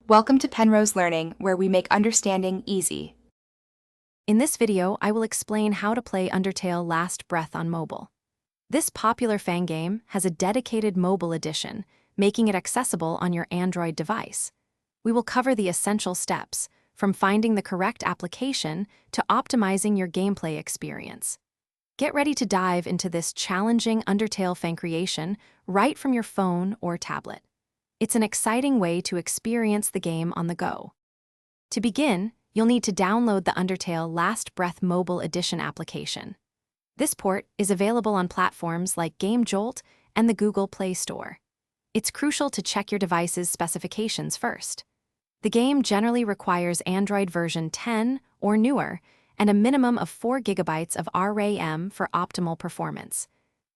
Welcome to Penrose Learning, where we make understanding easy. In this video, I will explain how to play Undertale Last Breath on mobile. This popular fan game has a dedicated mobile edition, making it accessible on your Android device. We will cover the essential steps, from finding the correct application to optimizing your gameplay experience. Get ready to dive into this challenging Undertale fan creation right from your phone or tablet. It's an exciting way to experience the game on the go. To begin, you'll need to download the Undertale Last Breath Mobile Edition application. This port is available on platforms like GameJolt and the Google Play Store. It's crucial to check your device's specifications first. The game generally requires Android version 10 or newer and a minimum of 4 GB of RAM for optimal performance.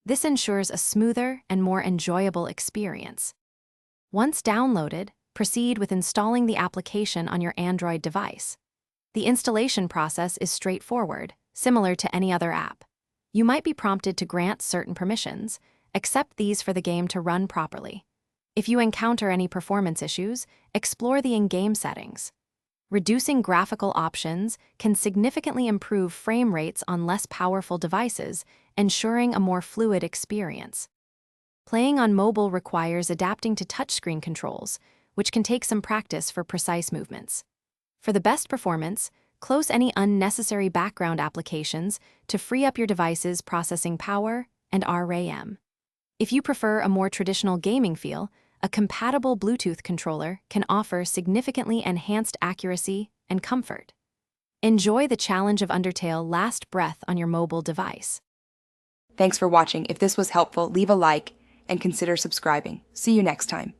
This ensures a smoother and more enjoyable experience. Once downloaded, proceed with installing the application on your Android device. The installation process is straightforward, similar to any other app. You might be prompted to grant certain permissions, accept these for the game to run properly. If you encounter any performance issues, explore the in-game settings. Reducing graphical options can significantly improve frame rates on less powerful devices, ensuring a more fluid experience. Playing on mobile requires adapting to touchscreen controls, which can take some practice for precise movements. For the best performance, close any unnecessary background applications to free up your device's processing power and RAM. If you prefer a more traditional gaming feel, a compatible Bluetooth controller can offer significantly enhanced accuracy and comfort. Enjoy the challenge of Undertale Last Breath on your mobile device. Thanks for watching. If this was helpful, leave a like and consider subscribing. See you next time.